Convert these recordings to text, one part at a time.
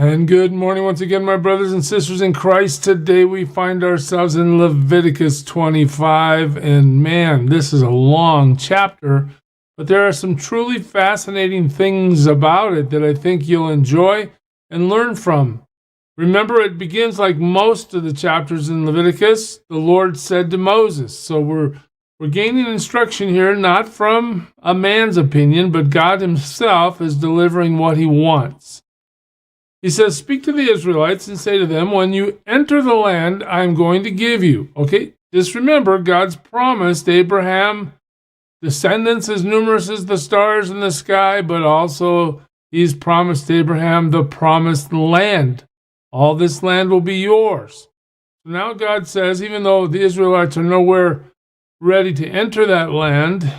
And good morning once again, my brothers and sisters in Christ. Today we find ourselves in Leviticus 25. And man, this is a long chapter, but there are some truly fascinating things about it that I think you'll enjoy and learn from. Remember, it begins like most of the chapters in Leviticus. The Lord said to Moses. So we're gaining instruction here, not from a man's opinion, but God himself is delivering what he wants. He says, speak to the Israelites and say to them, when you enter the land I'm going to give you. Okay, just remember, God's promised Abraham descendants as numerous as the stars in the sky, but also he's promised Abraham the promised land. All this land will be yours. Now God says, even though the Israelites are nowhere ready to enter that land,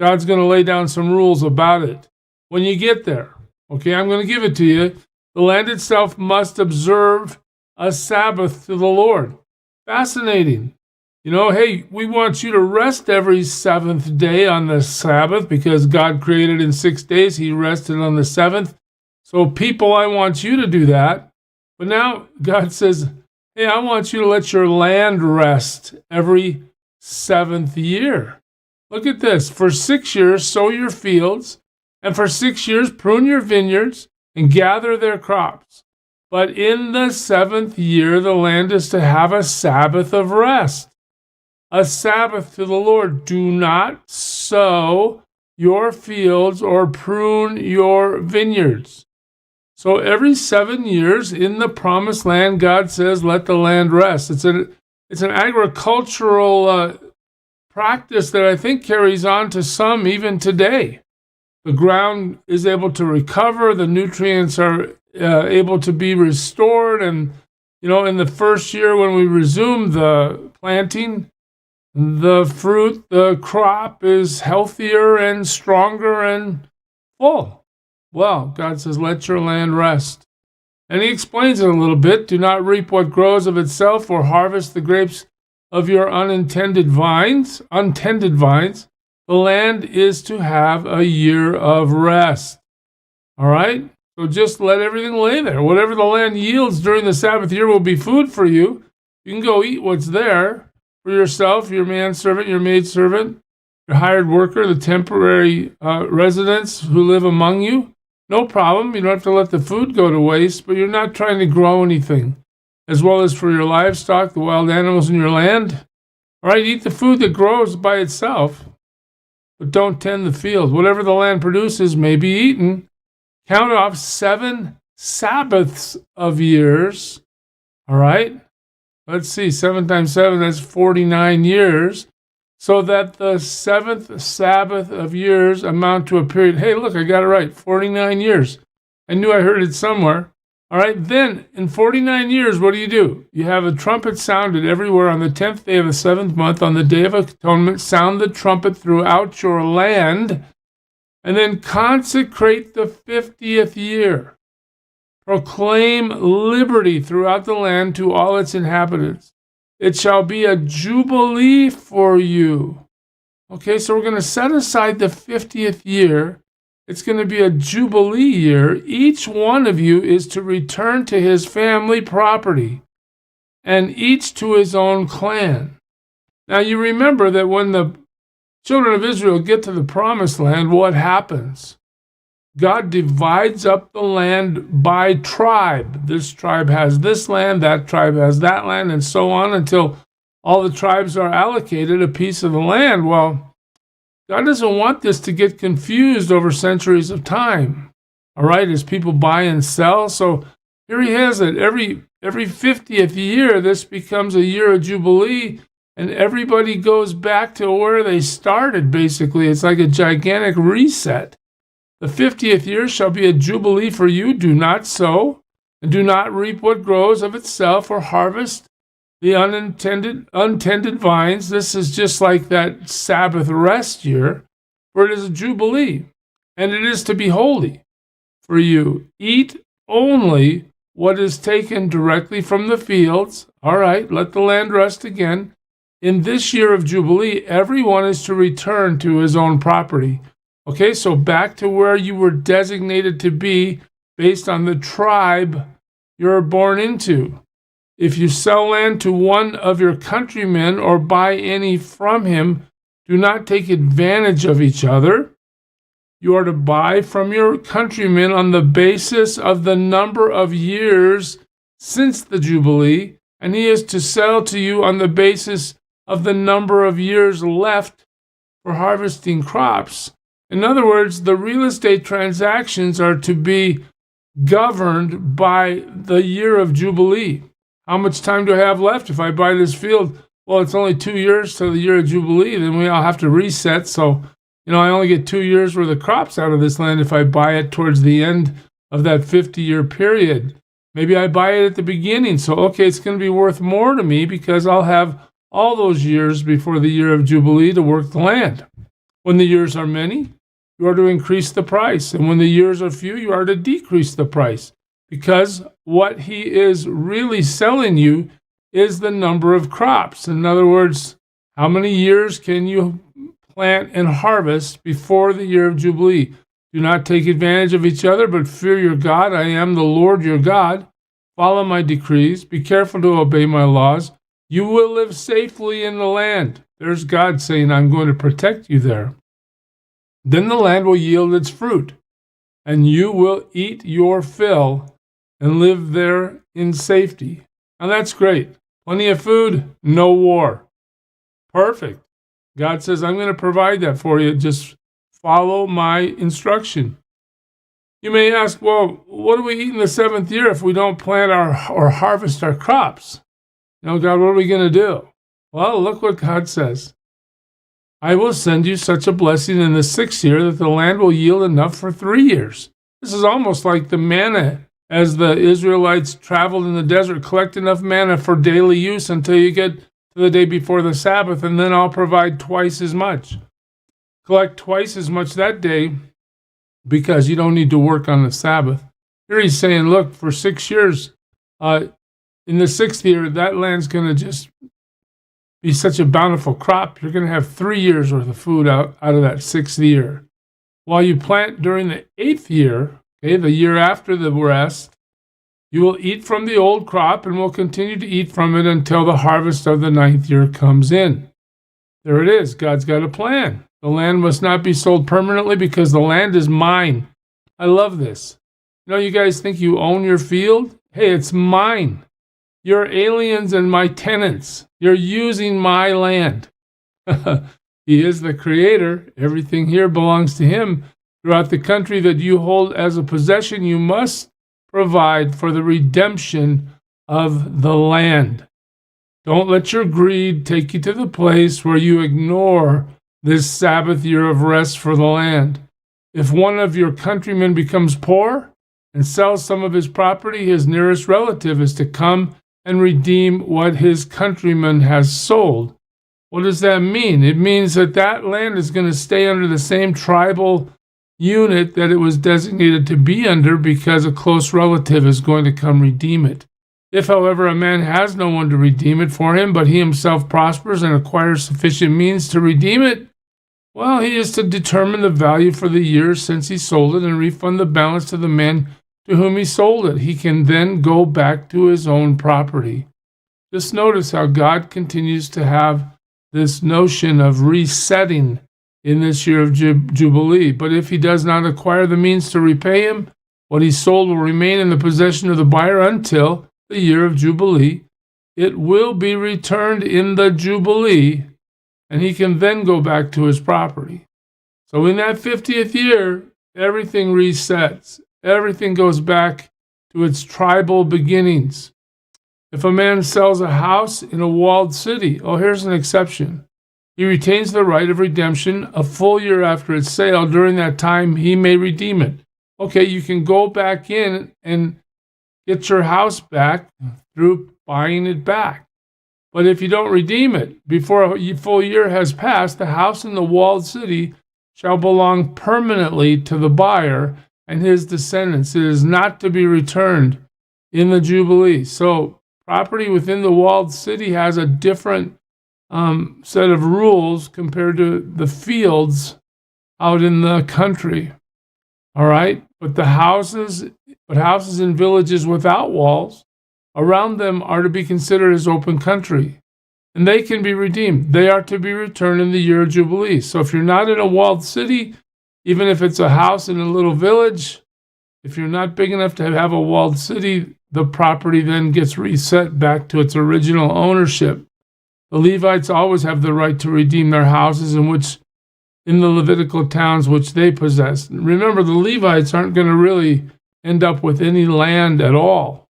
God's going to lay down some rules about it. When you get there, okay, I'm going to give it to you. The land itself must observe a Sabbath to the Lord. Fascinating. You know, hey, we want you to rest every seventh day on the Sabbath because God created in 6 days. He rested on the seventh. So people, I want you to do that. But now God says, hey, I want you to let your land rest every seventh year. Look at this. For 6 years, sow your fields, and for 6 years, prune your vineyards, and gather their crops. But in the seventh year, the land is to have a Sabbath of rest, a Sabbath to the Lord. Do not sow your fields or prune your vineyards. So every 7 years in the promised land, God says, let the land rest. It's an agricultural practice that I think carries on to some even today. The ground is able to recover, the nutrients are able to be restored, and, you know, in the first year when we resume the planting, the fruit, the crop is healthier and stronger and full. Well, God says, let your land rest. And he explains it a little bit. Do not reap what grows of itself or harvest the grapes of your untended vines. The land is to have a year of rest. All right? So just let everything lay there. Whatever the land yields during the Sabbath year will be food for you. You can go eat what's there for yourself, your manservant, your maidservant, your hired worker, the temporary residents who live among you. No problem. You don't have to let the food go to waste, but you're not trying to grow anything. As well as for your livestock, the wild animals in your land. All right? Eat the food that grows by itself, but don't tend the field. Whatever the land produces may be eaten. Count off 7 Sabbaths of years. All right? Let's see, 7 times 7, that's 49 years. So that the 7th Sabbath of years amount to a period. Hey, look, I got it right, 49 years. I knew I heard it somewhere. All right, then in 49 years, what do? You have a trumpet sounded everywhere on the 10th day of the 7th month. On the Day of Atonement, sound the trumpet throughout your land, and then consecrate the 50th year. Proclaim liberty throughout the land to all its inhabitants. It shall be a jubilee for you. Okay, so we're going to set aside the 50th year. It's going to be a jubilee year. Each one of you is to return to his family property, and each to his own clan. Now you remember that when the children of Israel get to the promised land, what happens? God divides up the land by tribe. This tribe has this land, that tribe has that land, and so on until all the tribes are allocated a piece of the land. Well, God doesn't want this to get confused over centuries of time, all right, as people buy and sell. So here he has it. Every 50th year, this becomes a year of Jubilee, and everybody goes back to where they started, basically. It's like a gigantic reset. The 50th year shall be a Jubilee for you. Do not sow, and do not reap what grows of itself, or harvest the untended vines. This is just like that Sabbath rest year, for it is a Jubilee, and it is to be holy for you. Eat only what is taken directly from the fields. All right, let the land rest again. In this year of Jubilee, everyone is to return to his own property. Okay, so back to where you were designated to be based on the tribe you're born into. If you sell land to one of your countrymen or buy any from him, do not take advantage of each other. You are to buy from your countrymen on the basis of the number of years since the Jubilee, and he is to sell to you on the basis of the number of years left for harvesting crops. In other words, the real estate transactions are to be governed by the year of Jubilee. How much time do I have left if I buy this field? Well, it's only 2 years to the year of Jubilee. Then we all have to reset. So, I only get 2 years worth of crops out of this land if I buy it towards the end of that 50-year period. Maybe I buy it at the beginning. So, okay, it's going to be worth more to me because I'll have all those years before the year of Jubilee to work the land. When the years are many, you are to increase the price. And when the years are few, you are to decrease the price. Because what he is really selling you is the number of crops. In other words, how many years can you plant and harvest before the year of Jubilee? Do not take advantage of each other, but fear your God. I am the Lord your God. Follow my decrees. Be careful to obey my laws. You will live safely in the land. There's God saying, I'm going to protect you there. Then the land will yield its fruit, and you will eat your fill and live there in safety. Now that's great. Plenty of food, no war. Perfect. God says, I'm going to provide that for you. Just follow my instruction. You may ask, well, what do we eat in the 7th year if we don't plant or harvest our crops? God, what are we going to do? Well, look what God says. I will send you such a blessing in the 6th year that the land will yield enough for 3 years. This is almost like the manna as the Israelites traveled in the desert. Collect enough manna for daily use until you get to the day before the Sabbath, and then I'll provide twice as much. Collect twice as much that day because you don't need to work on the Sabbath. Here he's saying, look, for 6 years, in the 6th year, that land's going to just be such a bountiful crop. You're going to have 3 years worth of food out of that 6th year. While you plant during the 8th year, okay, the year after the rest, you will eat from the old crop and will continue to eat from it until the harvest of the 9th year comes in. There it is. God's got a plan. The land must not be sold permanently because the land is mine. I love this. You guys think you own your field? Hey, it's mine. You're aliens and my tenants. You're using my land. He is the creator. Everything here belongs to him. Throughout the country that you hold as a possession, you must provide for the redemption of the land. Don't let your greed take you to the place where you ignore this Sabbath year of rest for the land. If one of your countrymen becomes poor and sells some of his property, his nearest relative is to come and redeem what his countryman has sold. What does that mean? It means that land is going to stay under the same tribal unit that it was designated to be under because a close relative is going to come redeem it. If, however, a man has no one to redeem it for him, but he himself prospers and acquires sufficient means to redeem it, well, he is to determine the value for the years since he sold it and refund the balance to the man to whom he sold it. He can then go back to his own property. Just notice how God continues to have this notion of resetting in this year of Jubilee. But if he does not acquire the means to repay him, what he sold will remain in the possession of the buyer until the year of Jubilee. It will be returned in the Jubilee, and he can then go back to his property. So in that 50th year, everything resets. Everything goes back to its tribal beginnings. If a man sells a house in a walled city, here's an exception. He retains the right of redemption a full year after its sale. During that time, he may redeem it. Okay, you can go back in and get your house back through buying it back. But if you don't redeem it before a full year has passed, the house in the walled city shall belong permanently to the buyer and his descendants. It is not to be returned in the Jubilee. So property within the walled city has a different set of rules compared to the fields out in the country. All right? But the houses but houses in villages without walls around them are to be considered as open country, and they can be redeemed. They are to be returned in the year of Jubilee. So if you're not in a walled city, even if it's a house in a little village, if you're not big enough to have a walled city, the property then gets reset back to its original ownership. The Levites always have the right to redeem their houses in the Levitical towns which they possess. Remember, the Levites aren't going to really end up with any land at all.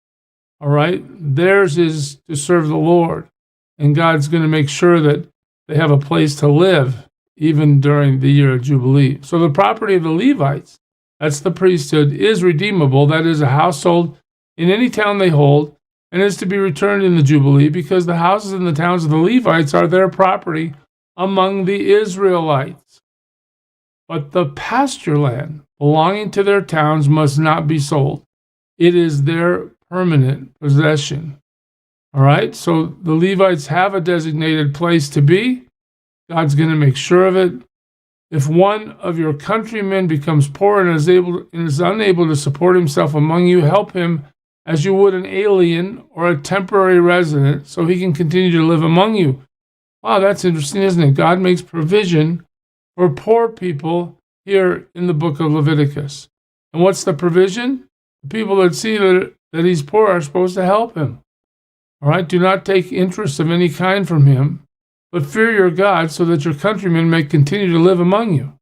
All right? Theirs is to serve the Lord, and God's going to make sure that they have a place to live even during the year of Jubilee. So the property of the Levites, that's the priesthood, is redeemable. That is a household in any town they hold, and is to be returned in the Jubilee, because the houses in the towns of the Levites are their property among the Israelites. But the pasture land belonging to their towns must not be sold. It is their permanent possession. All right, so the Levites have a designated place to be. God's going to make sure of it. If one of your countrymen becomes poor and is unable to support himself among you, help him as you would an alien or a temporary resident, so he can continue to live among you. Wow, that's interesting, isn't it? God makes provision for poor people here in the book of Leviticus. And what's the provision? The people that see that he's poor are supposed to help him. All right, do not take interest of any kind from him, but fear your God, so that your countrymen may continue to live among you.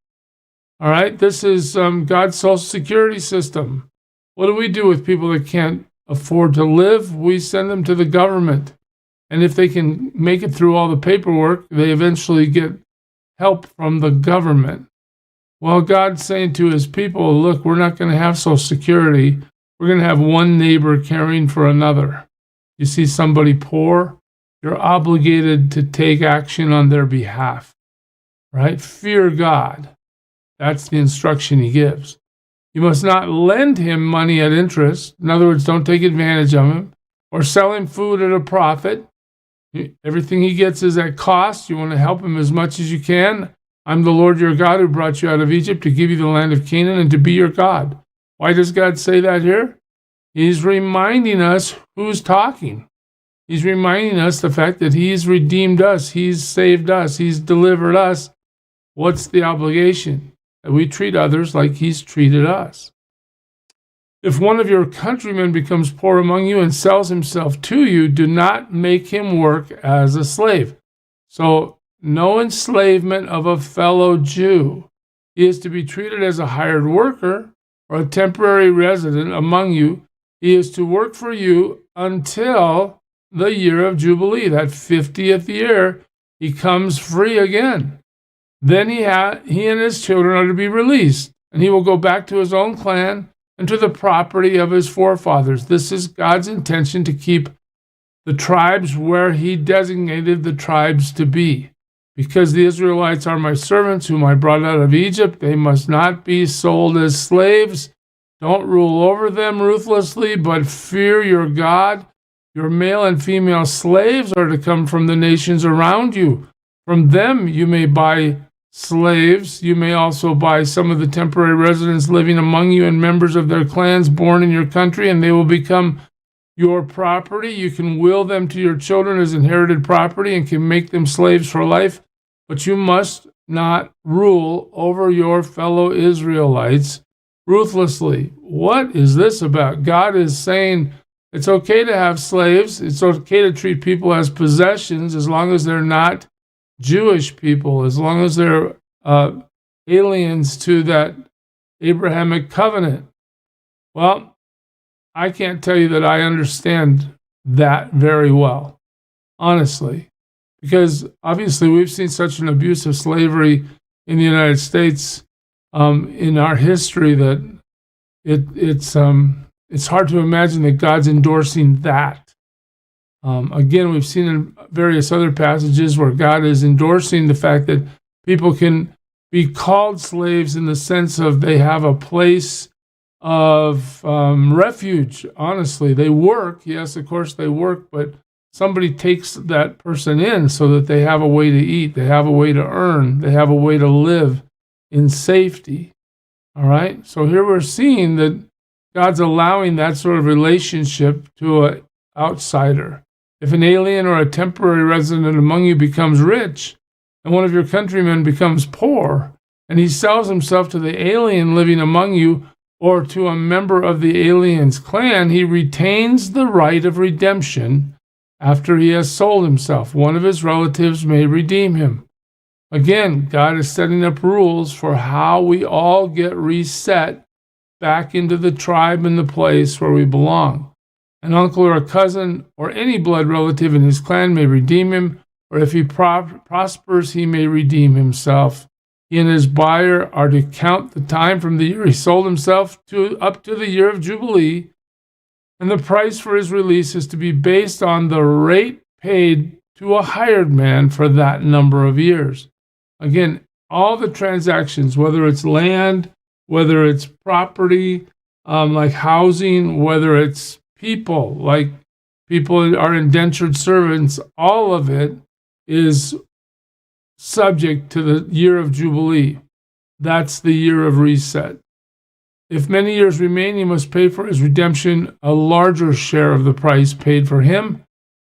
All right, this is God's social security system. What do we do with people that can't afford to live? We send them to the government. And if they can make it through all the paperwork, they eventually get help from the government. Well, God's saying to his people, look, we're not going to have social security. We're going to have one neighbor caring for another. You see somebody poor, you're obligated to take action on their behalf, right? Fear God. That's the instruction he gives. You must not lend him money at interest. In other words, don't take advantage of him, or sell him food at a profit. Everything he gets is at cost. You want to help him as much as you can. I'm the Lord your God who brought you out of Egypt to give you the land of Canaan and to be your God. Why does God say that here? He's reminding us who's talking. He's reminding us the fact that he's redeemed us. He's saved us. He's delivered us. What's the obligation? That we treat others like he's treated us. If one of your countrymen becomes poor among you and sells himself to you, do not make him work as a slave. So, no enslavement of a fellow Jew. He is to be treated as a hired worker or a temporary resident among you. He is to work for you until the year of Jubilee, that 50th year. He comes free again. Then he and his children are to be released, and he will go back to his own clan and to the property of his forefathers. This is God's intention, to keep the tribes where he designated the tribes to be. Because the Israelites are my servants, whom I brought out of Egypt, they must not be sold as slaves. Don't rule over them ruthlessly, but fear your God. Your male and female slaves are to come from the nations around you. From them you may buy slaves. You may also buy some of the temporary residents living among you and members of their clans born in your country, and they will become your property. You can will them to your children as inherited property and can make them slaves for life, but you must not rule over your fellow Israelites ruthlessly. What is this about? God is saying it's okay to have slaves. It's okay to treat people as possessions as long as they're not Jewish people, as long as they're aliens to that Abrahamic covenant. Well, I can't tell you that I understand that very well, honestly, because obviously we've seen such an abuse of slavery in the United States in our history that it's hard to imagine that God's endorsing that. Again, we've seen in various other passages where God is endorsing the fact that people can be called slaves in the sense of they have a place of refuge. Honestly, they work. Yes, of course they work, but somebody takes that person in so that they have a way to eat, they have a way to earn, they have a way to live in safety. All right? So here we're seeing that God's allowing that sort of relationship to an outsider. If an alien or a temporary resident among you becomes rich, and one of your countrymen becomes poor, and he sells himself to the alien living among you, or to a member of the alien's clan, he retains the right of redemption after he has sold himself. One of his relatives may redeem him. Again, God is setting up rules for how we all get reset back into the tribe and the place where we belong. An uncle or a cousin or any blood relative in his clan may redeem him, or if he prospers, he may redeem himself. He and his buyer are to count the time from the year he sold himself up to the year of Jubilee, and the price for his release is to be based on the rate paid to a hired man for that number of years. Again, all the transactions, whether it's land, whether it's property, like housing, whether it's people, like people are indentured servants, all of it is subject to the year of Jubilee. That's the year of reset. If many years remain, he must pay for his redemption a larger share of the price paid for him.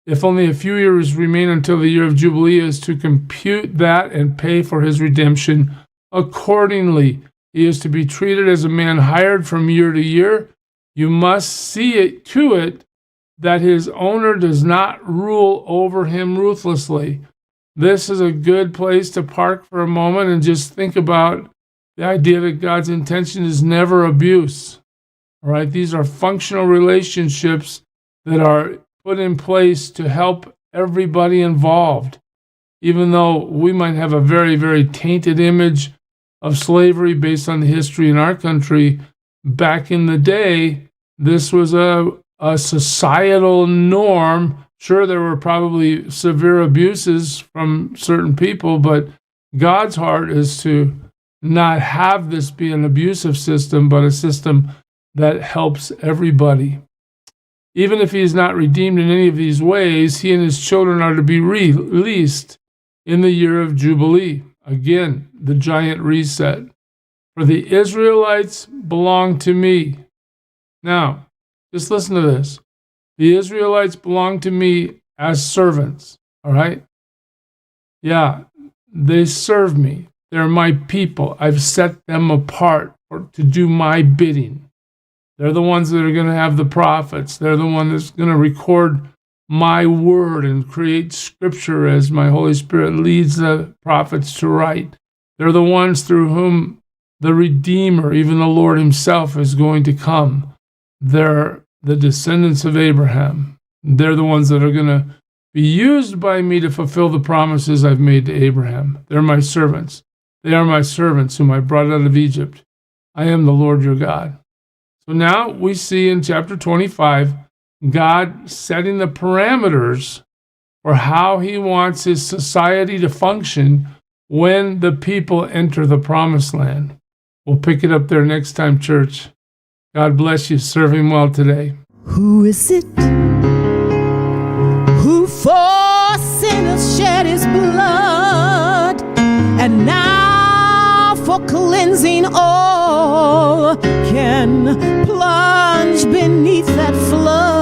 If only a few years remain until the year of Jubilee, is to compute that and pay for his redemption accordingly. He is to be treated as a man hired from year to year. You must see to it that his owner does not rule over him ruthlessly. This is a good place to park for a moment and just think about the idea that God's intention is never abuse. All right, these are functional relationships that are put in place to help everybody involved. Even though we might have a very, very tainted image of slavery based on the history in our country, back in the day, this was a societal norm. Sure, there were probably severe abuses from certain people, but God's heart is to not have this be an abusive system, but a system that helps everybody. Even if he is not redeemed in any of these ways, he and his children are to be released in the year of Jubilee. Again, the giant reset. For the Israelites belong to me. Now, just listen to this. The Israelites belong to me as servants, all right? Yeah, they serve me. They're my people. I've set them apart to do my bidding. They're the ones that are going to have the prophets. They're the one that's going to record my word and create scripture as my Holy Spirit leads the prophets to write. They're the ones through whom the Redeemer, even the Lord himself, is going to come. They're the descendants of Abraham. They're the ones that are going to be used by me to fulfill the promises I've made to Abraham. They're my servants. They are my servants whom I brought out of Egypt. I am the Lord your God. So now we see in chapter 25, God setting the parameters for how he wants his society to function when the people enter the promised land. We'll pick it up there next time, church. God bless you. Serve him well today. Who is it who for sinners shed his blood, and now for cleansing all can plunge beneath that flood?